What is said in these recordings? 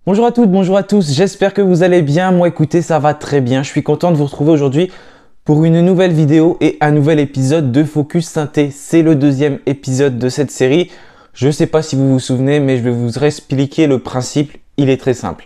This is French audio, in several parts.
Bonjour à toutes, bonjour à tous, j'espère que vous allez bien. Moi écoutez, ça va très bien. Je suis content de vous retrouver aujourd'hui pour une nouvelle vidéo et un nouvel épisode de Focus Synthé. C'est le deuxième épisode de cette série. Je ne sais pas si vous vous souvenez, mais je vais vous expliquer le principe. Il est très simple.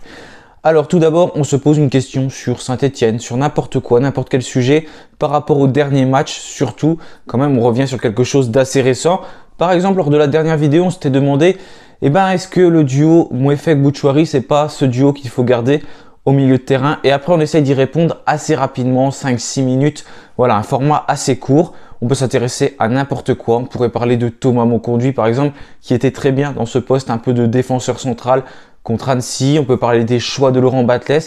Alors tout d'abord, on se pose une question sur Saint-Etienne, sur n'importe quoi, n'importe quel sujet, par rapport au dernier match, surtout. Quand même, on revient sur quelque chose d'assez récent. Par exemple, lors de la dernière vidéo, on s'était demandé est-ce que le duo Mouefek-Bouchouari, c'est pas ce duo qu'il faut garder au milieu de terrain? Et après, on essaye d'y répondre assez rapidement, 5-6 minutes. Voilà, un format assez court. On peut s'intéresser à n'importe quoi. On pourrait parler de Thomas Mokonduit, par exemple, qui était très bien dans ce poste un peu de défenseur central contre Annecy. On peut parler des choix de Laurent Batles.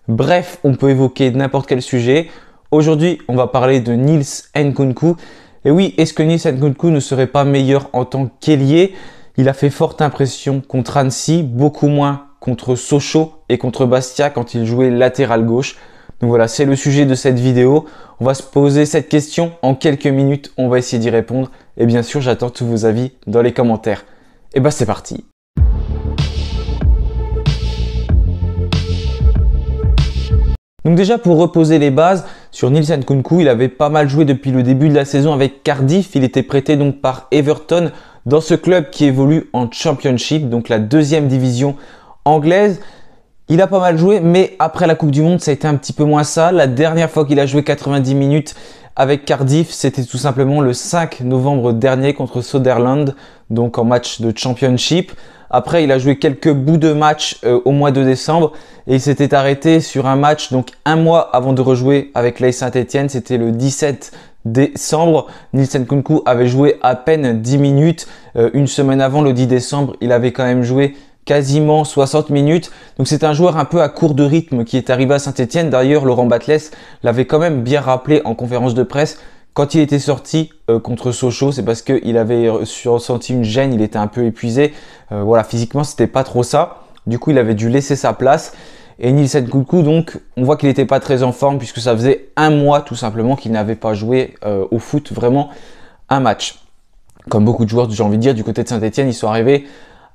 Bref, on peut évoquer n'importe quel sujet. Aujourd'hui, on va parler de Nils Nkounkou. Et oui, est-ce que Nils Nkounkou ne serait pas meilleur en tant qu'ailier? Il a fait forte impression contre Annecy, beaucoup moins contre Sochaux et contre Bastia quand il jouait latéral gauche. Donc voilà, c'est le sujet de cette vidéo. On va se poser cette question en quelques minutes. On va essayer d'y répondre. Et bien sûr, j'attends tous vos avis dans les commentaires. Et bah c'est parti. Donc déjà pour reposer les bases, sur Nils Nkounkou, il avait pas mal joué depuis le début de la saison avec Cardiff. Il était prêté donc par Everton dans ce club qui évolue en Championship, donc la deuxième division anglaise. Il a pas mal joué, mais après la Coupe du Monde, ça a été un petit peu moins ça. La dernière fois qu'il a joué 90 minutes avec Cardiff, c'était tout simplement le 5 novembre dernier contre Sunderland, donc en match de Championship. Après, il a joué quelques bouts de match au mois de décembre et il s'était arrêté sur un match donc un mois avant de rejouer avec l'AS Saint-Etienne. C'était le 17 décembre. Nils Nkounkou avait joué à peine 10 minutes. Une semaine avant, le 10 décembre, il avait quand même joué quasiment 60 minutes. Donc c'est un joueur un peu à court de rythme qui est arrivé à Saint-Etienne. D'ailleurs, Laurent Batles l'avait quand même bien rappelé en conférence de presse. Quand il était sorti contre Sochaux, c'est parce qu'il avait ressenti une gêne, il était un peu épuisé. Voilà, physiquement, c'était pas trop ça. Du coup, il avait dû laisser sa place. Et Nils Nkounkou, donc, on voit qu'il n'était pas très en forme puisque ça faisait un mois tout simplement qu'il n'avait pas joué au foot, vraiment un match. Comme beaucoup de joueurs, j'ai envie de dire, du côté de Saint-Etienne, ils sont arrivés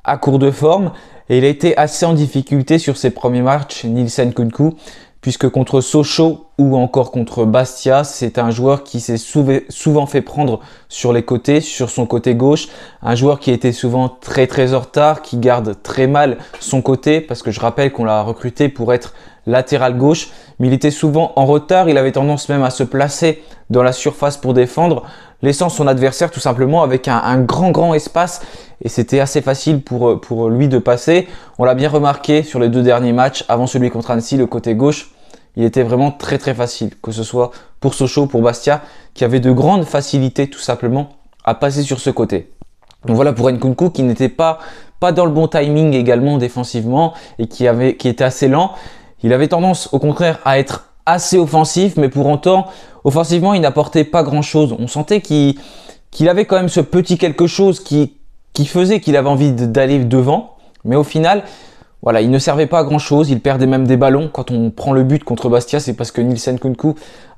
à court de forme. Et il a été assez en difficulté sur ses premiers matchs, Nils Nkounkou, puisque contre Sochaux ou encore contre Bastia, c'est un joueur qui s'est souvent fait prendre sur les côtés, sur son côté gauche. Un joueur qui était souvent très en retard, qui garde très mal son côté, parce que je rappelle qu'on l'a recruté pour être latéral gauche. Mais il était souvent en retard, il avait tendance même à se placer dans la surface pour défendre, laissant son adversaire tout simplement avec un grand espace. Et c'était assez facile pour lui de passer. On l'a bien remarqué sur les deux derniers matchs, avant celui contre Annecy, le côté gauche, il était vraiment très facile, que ce soit pour Sochaux, pour Bastia, qui avait de grandes facilités tout simplement à passer sur ce côté. Donc voilà pour Nkounkou qui n'était pas dans le bon timing également défensivement et qui était assez lent. Il avait tendance au contraire à être assez offensif, mais pour autant, offensivement, il n'apportait pas grand chose. On sentait qu'il avait quand même ce petit quelque chose qui faisait qu'il avait envie d'aller devant, mais au final, voilà, il ne servait pas à grand chose, il perdait même des ballons. Quand on prend le but contre Bastia, c'est parce que Nils Nkounkou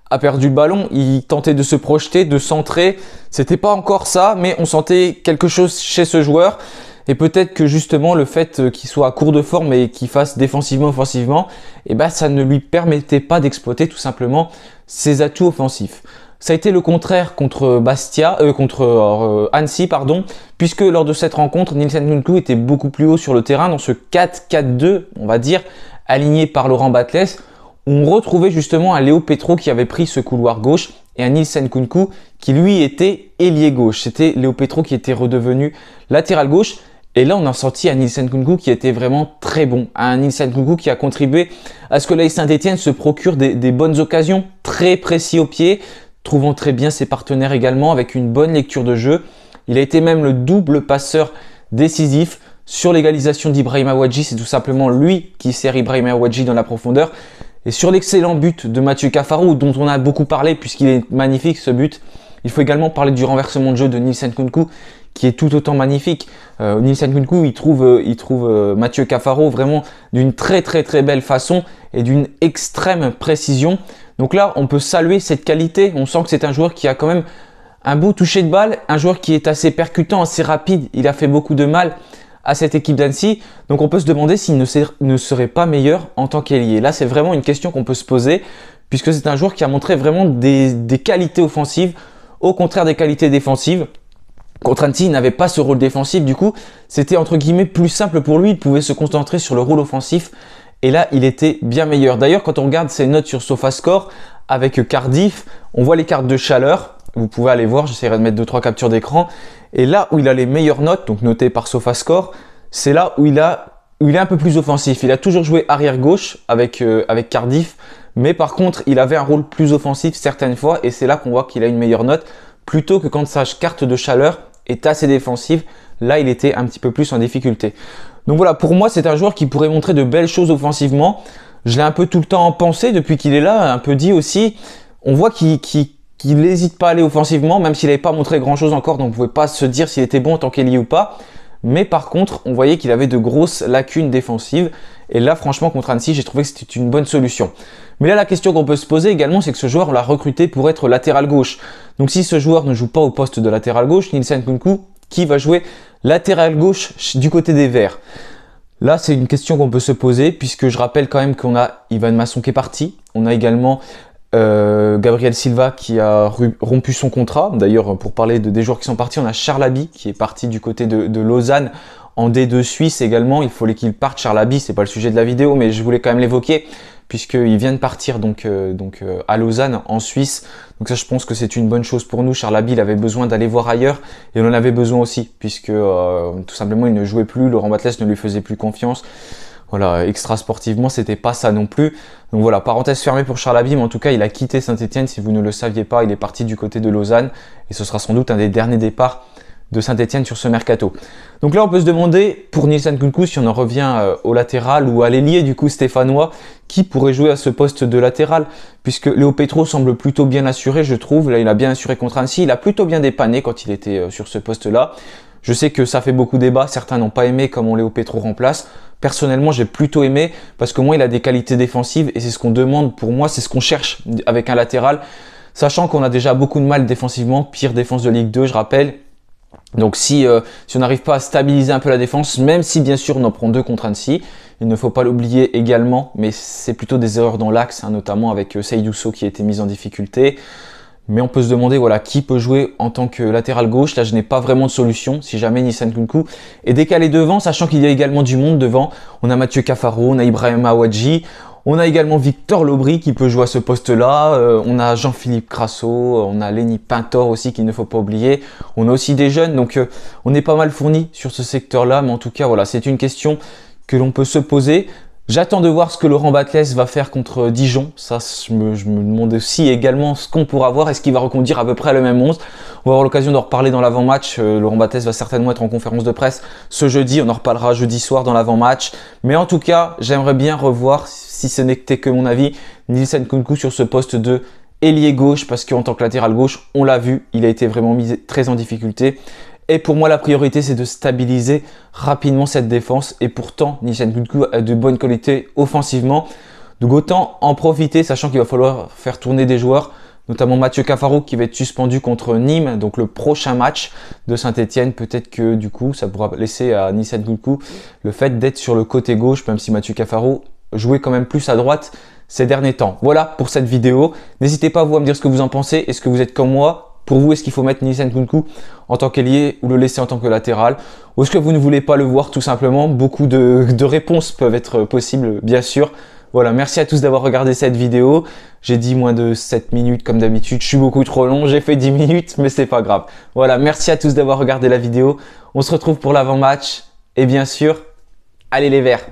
a perdu le ballon, il tentait de se projeter, de centrer, c'était pas encore ça, mais on sentait quelque chose chez ce joueur. Et peut-être que justement le fait qu'il soit à court de forme et qu'il fasse défensivement, offensivement, ça ne lui permettait pas d'exploiter tout simplement ses atouts offensifs. Ça a été le contraire contre Annecy, puisque lors de cette rencontre, Nils Nkounkou était beaucoup plus haut sur le terrain dans ce 4-4-2, on va dire, aligné par Laurent Batles. On retrouvait justement un Léo Petro qui avait pris ce couloir gauche et un Nils Nkounkou qui lui était ailier gauche. C'était Léo Petro qui était redevenu latéral gauche. Et là, on a senti un Nils Nkounkou qui était vraiment très bon. Un Nils Nkounkou qui a contribué à ce que l'AS Saint-Etienne se procure des bonnes occasions, très précis au pied, trouvant très bien ses partenaires également avec une bonne lecture de jeu. Il a été même le double passeur décisif sur l'égalisation d'Ibrahima Ouadji. C'est tout simplement lui qui sert Ibrahima Ouadji dans la profondeur. Et sur l'excellent but de Mathieu Cafarou, dont on a beaucoup parlé puisqu'il est magnifique ce but, il faut également parler du renversement de jeu de Nils Nkounkou qui est tout autant magnifique. Nils Nkounkou, il trouve Mathieu Cafarou vraiment d'une très belle façon et d'une extrême précision. Donc là, on peut saluer cette qualité. On sent que c'est un joueur qui a quand même un beau toucher de balle, un joueur qui est assez percutant, assez rapide. Il a fait beaucoup de mal à cette équipe d'Annecy. Donc on peut se demander s'il ne serait pas meilleur en tant qu'ailier. Là, c'est vraiment une question qu'on peut se poser, puisque c'est un joueur qui a montré vraiment des qualités offensives, au contraire des qualités défensives. Contre Annecy, il n'avait pas ce rôle défensif, du coup, c'était entre guillemets plus simple pour lui, il pouvait se concentrer sur le rôle offensif, et là, il était bien meilleur. D'ailleurs, quand on regarde ses notes sur SofaScore, avec Cardiff, on voit les cartes de chaleur, vous pouvez aller voir, j'essaierai de mettre 2-3 captures d'écran, et là où il a les meilleures notes, donc notées par SofaScore, c'est là où il est un peu plus offensif. Il a toujours joué arrière gauche avec Cardiff, mais par contre, il avait un rôle plus offensif certaines fois, et c'est là qu'on voit qu'il a une meilleure note, plutôt que quand sa carte de chaleur est assez défensive, là il était un petit peu plus en difficulté. Donc voilà, pour moi c'est un joueur qui pourrait montrer de belles choses offensivement. Je l'ai un peu tout le temps pensé depuis qu'il est là, un peu dit aussi. On voit qu'il n'hésite pas à aller offensivement, même s'il n'avait pas montré grand chose encore, donc on ne pouvait pas se dire s'il était bon en tant qu'ailier ou pas. Mais par contre, on voyait qu'il avait de grosses lacunes défensives. Et là, franchement, contre Annecy, j'ai trouvé que c'était une bonne solution. Mais là, la question qu'on peut se poser également, c'est que ce joueur, on l'a recruté pour être latéral gauche. Donc si ce joueur ne joue pas au poste de latéral gauche, Nielsen Nkounkou, qui va jouer latéral gauche du côté des Verts? Là, c'est une question qu'on peut se poser, puisque je rappelle quand même qu'on a Ivan Masson qui est parti. On a également Gabriel Silva qui a rompu son contrat. D'ailleurs, pour parler des joueurs qui sont partis, on a Charlaby qui est parti du côté de Lausanne en D2 Suisse également. Il fallait qu'il parte, Charlaby, c'est pas le sujet de la vidéo, mais je voulais quand même l'évoquer puisqu'il vient de partir donc à Lausanne en Suisse. Donc ça, je pense que c'est une bonne chose pour nous. Charlaby, il avait besoin d'aller voir ailleurs et on en avait besoin aussi puisque tout simplement il ne jouait plus, Laurent Batles ne lui faisait plus confiance. Voilà, extra sportivement, c'était pas ça non plus. Donc voilà, parenthèse fermée pour Charlaby, mais en tout cas, il a quitté Saint-Etienne. Si vous ne le saviez pas, il est parti du côté de Lausanne et ce sera sans doute un des derniers départs de Saint-Etienne sur ce mercato. Donc là, on peut se demander, pour Nielsen Nkounkou, si on en revient au latéral ou à l'ailier du coup stéphanois, qui pourrait jouer à ce poste de latéral, puisque Léo Petro semble plutôt bien assuré, je trouve. Là, il a bien assuré contre Annecy, il a plutôt bien dépanné quand il était sur ce poste-là. Je sais que ça fait beaucoup débat, certains n'ont pas aimé comment Léo Petro remplace. Personnellement, j'ai plutôt aimé parce qu'au moins il a des qualités défensives et c'est ce qu'on demande pour moi, c'est ce qu'on cherche avec un latéral. Sachant qu'on a déjà beaucoup de mal défensivement, pire défense de Ligue 2, je rappelle. Donc si on n'arrive pas à stabiliser un peu la défense, même si bien sûr on en prend 2 contre Annecy, il ne faut pas l'oublier également, mais c'est plutôt des erreurs dans l'axe, hein, notamment avec Seydou Sow qui a été mis en difficulté. Mais on peut se demander voilà, qui peut jouer en tant que latéral gauche. Là, je n'ai pas vraiment de solution si jamais Nielsen Nkounkou est décalé devant, sachant qu'il y a également du monde devant. On a Mathieu Cafaro, on a Ibrahim Awadji, on a également Victor Lobry qui peut jouer à ce poste-là. On a Jean-Philippe Crasso, on a Lenny Pintor aussi qu'il ne faut pas oublier. On a aussi des jeunes, donc on est pas mal fourni sur ce secteur-là. Mais en tout cas, voilà, c'est une question que l'on peut se poser. J'attends de voir ce que Laurent Batles va faire contre Dijon. Ça, je me demande aussi également ce qu'on pourra voir. Est-ce qu'il va reconduire à peu près le même 11? On va avoir l'occasion d'en reparler dans l'avant-match. Laurent Batles va certainement être en conférence de presse ce jeudi. On en reparlera jeudi soir dans l'avant-match. Mais en tout cas, j'aimerais bien revoir, si ce n'était que mon avis, Nielsen Nkounkou sur ce poste de ailier gauche. Parce qu'en tant que latéral gauche, on l'a vu, il a été vraiment mis très en difficulté. Et pour moi, la priorité, c'est de stabiliser rapidement cette défense. Et pourtant, Nielsen Nkounkou a de bonnes qualités offensivement. Donc autant en profiter, sachant qu'il va falloir faire tourner des joueurs, notamment Mathieu Cafaro qui va être suspendu contre Nîmes. Donc le prochain match de Saint-Etienne, peut-être que du coup, ça pourra laisser à Nielsen Nkounkou le fait d'être sur le côté gauche, même si Mathieu Cafaro jouait quand même plus à droite ces derniers temps. Voilà pour cette vidéo. N'hésitez pas vous à me dire ce que vous en pensez. Est-ce que vous êtes comme moi? Pour vous, est-ce qu'il faut mettre Nielsen Nkounkou en tant qu'ailier ou le laisser en tant que latéral? Ou est-ce que vous ne voulez pas le voir tout simplement? Beaucoup de réponses peuvent être possibles, bien sûr. Voilà, merci à tous d'avoir regardé cette vidéo. J'ai dit moins de 7 minutes comme d'habitude. Je suis beaucoup trop long, j'ai fait 10 minutes, mais c'est pas grave. Voilà, merci à tous d'avoir regardé la vidéo. On se retrouve pour l'avant-match. Et bien sûr, allez les Verts!